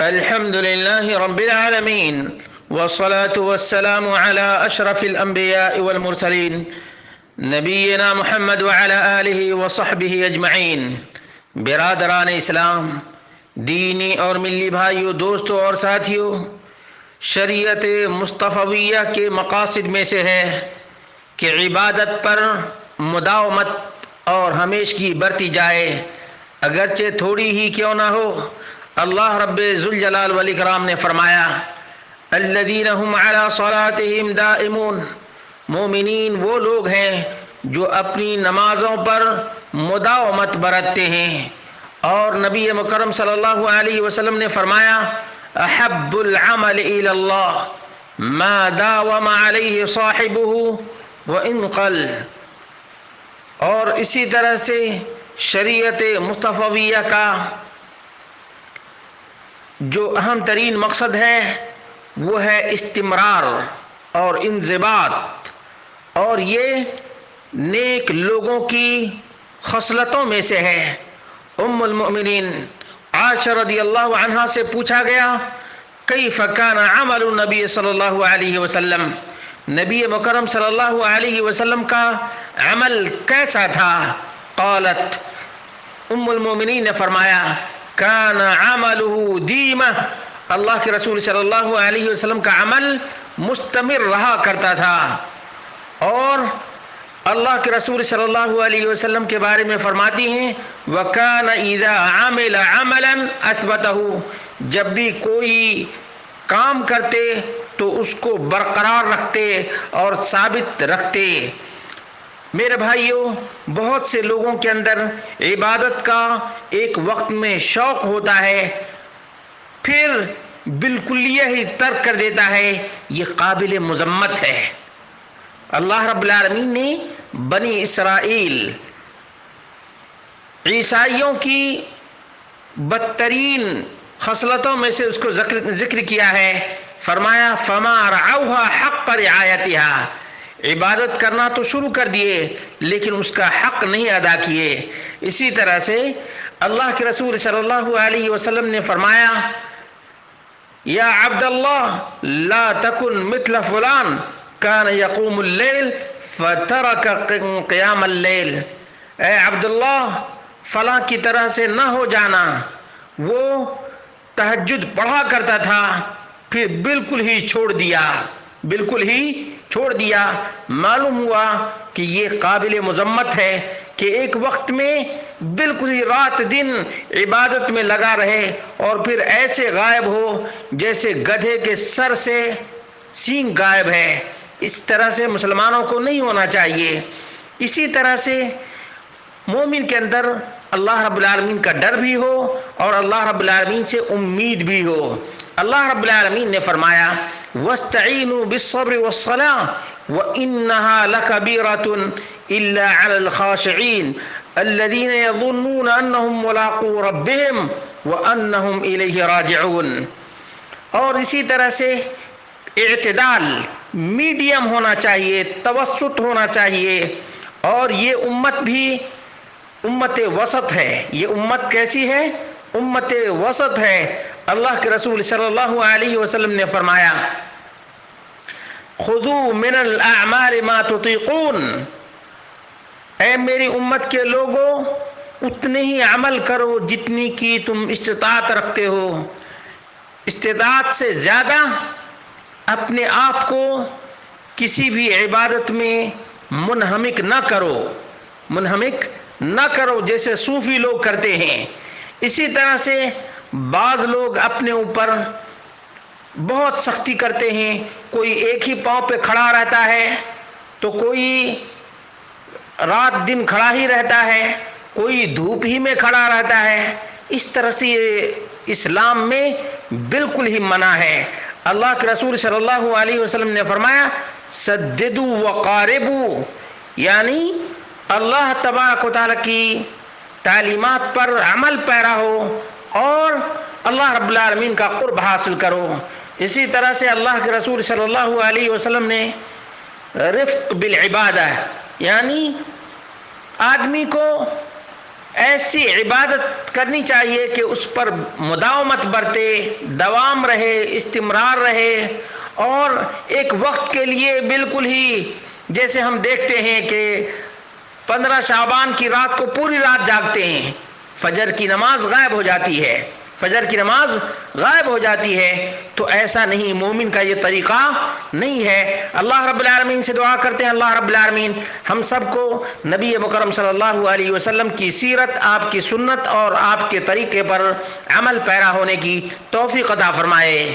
الحمد لله رب العالمين والصلاة والسلام على أشرف الأنبياء والمرسلين نبينا محمد وعلى آله وصحبه أجمعين۔ برادران اسلام، دینی اور ملی بھائیوں، دوستوں اور ساتھیوں، شریعت مصطفیہ کے مقاصد میں سے ہے کہ عبادت پر مداومت اور ہمیشگی برتی جائے، اگرچہ تھوڑی ہی کیوں نہ ہو۔ اللہ رب ذوالجلال والاکرام نے فرمایا، الذین هم علی صلاتہم دائمون، مومنین وہ لوگ ہیں جو اپنی نمازوں پر مداومت برتتے ہیں۔ اور نبی مکرم صلی اللہ علیہ وسلم نے فرمایا، احب العمل الی اللہ ما داوم علیہ صاحبہ وان قل۔ اور اسی طرح سے شریعت مصطفیہ کا جو اہم ترین مقصد ہے وہ ہے استمرار اور انضباط، اور یہ نیک لوگوں کی خصلتوں میں سے ہے۔ ام المؤمنین عائشہ رضی اللہ عنہا سے پوچھا گیا، کیف کان عمل النبی صلی اللہ علیہ وسلم، نبی مکرم صلی اللہ علیہ وسلم کا عمل کیسا تھا؟ قالت، ام المؤمنین نے فرمایا، کان عملہ دیمہ، اللہ کے رسول صلی اللہ علیہ وسلم کا عمل مستمر رہا کرتا تھا۔ اور اللہ کے رسول صلی اللہ علیہ وسلم کے بارے میں فرماتی ہیں، وَكَانَ إِذَا عَمِلَ عَمَلًا أَثْبَتَهُ، جب بھی کوئی کام کرتے تو اس کو برقرار رکھتے اور ثابت رکھتے۔ میرے بھائیوں، بہت سے لوگوں کے اندر عبادت کا ایک وقت میں شوق ہوتا ہے، پھر بالکلیہ ہی ترک کر دیتا ہے، یہ قابل مذمت ہے۔ اللہ رب العالمین نے بنی اسرائیل عیسائیوں کی بدترین خصلتوں میں سے اس کو ذکر کیا ہے، فرمایا فما رعوها حق رعایتها، عبادت کرنا تو شروع کر دیے لیکن اس کا حق نہیں ادا کیے۔ اسی طرح سے اللہ کے رسول صلی اللہ علیہ وسلم نے فرمایا، یا عبد اللہ لا تکن مثل فلان کان یقوم اللیل فترک قیام اللیل، اے عبداللہ فلاں کی طرح سے نہ ہو جانا، وہ تہجد پڑھا کرتا تھا پھر بالکل ہی چھوڑ دیا۔ معلوم ہوا کہ یہ قابل مذمت ہے کہ ایک وقت میں بالکل ہی رات دن عبادت میں لگا رہے اور پھر ایسے غائب ہو جیسے گدھے کے سر سے سینگ غائب ہے۔ اس طرح سے مسلمانوں کو نہیں ہونا چاہیے۔ اسی طرح سے مومن کے اندر اللہ رب العالمین کا ڈر بھی ہو اور اللہ رب العالمین سے امید بھی ہو۔ اللہ رب العالمین نے فرمایا، وَاسْتَعِينُوا بِالصَّبْرِ وَالصَّلَاةِ وَإِنَّهَا لَكَبِيرَةٌ إِلَّا عَلَى الْخَاشِعِينَ الَّذِينَ يَظُنُّونَ أَنَّهُمْ مُلَاقُو رَبِّهِمْ وَأَنَّهُمْ إِلَيْهِ رَاجِعُونَ۔ اور اسی طرح سے اعتدال، میڈیم ہونا چاہیے، توسط ہونا چاہیے۔ اور یہ امت بھی امت وسط ہے۔ یہ امت کیسی ہے؟ امت وسط ہے۔ اللہ کے رسول صلی اللہ علیہ وسلم نے فرمایا، خذوا من الاعمال ما تطیقون، اے میری امت کے لوگوں اتنے ہی عمل کرو جتنی کی تم استطاعت رکھتے ہو۔ استطاعت سے زیادہ اپنے آپ کو کسی بھی عبادت میں منہمک نہ کرو جیسے صوفی لوگ کرتے ہیں۔ اسی طرح سے بعض لوگ اپنے اوپر بہت سختی کرتے ہیں، کوئی ایک ہی پاؤں پہ کھڑا رہتا ہے تو کوئی رات دن کھڑا ہی رہتا ہے، کوئی دھوپ ہی میں کھڑا رہتا ہے۔ اس طرح سے اسلام میں بالکل ہی منع ہے۔ اللہ کے رسول صلی اللہ علیہ وسلم نے فرمایا، سددوا وقاربوا، یعنی اللہ تبارک و تعالیٰ کی تعلیمات پر عمل پیرا ہو اور اللہ رب العالمین کا قرب حاصل کرو۔ اسی طرح سے اللہ کے رسول صلی اللہ علیہ وسلم نے رفق بالعبادہ، یعنی آدمی کو ایسی عبادت کرنی چاہیے کہ اس پر مداومت برتے، دوام رہے، استمرار رہے، اور ایک وقت کے لیے بالکل ہی جیسے ہم دیکھتے ہیں کہ 15 شعبان کی رات کو پوری رات جاگتے ہیں، فجر کی نماز غائب ہو جاتی ہے، فجر کی نماز غائب ہو جاتی ہے، تو ایسا نہیں، مومن کا یہ طریقہ نہیں ہے۔ اللہ رب العالمین سے دعا کرتے ہیں، اللہ رب العالمین ہم سب کو نبی مکرم صلی اللہ علیہ وسلم کی سیرت، آپ کی سنت اور آپ کے طریقے پر عمل پیرا ہونے کی توفیق عطا فرمائے۔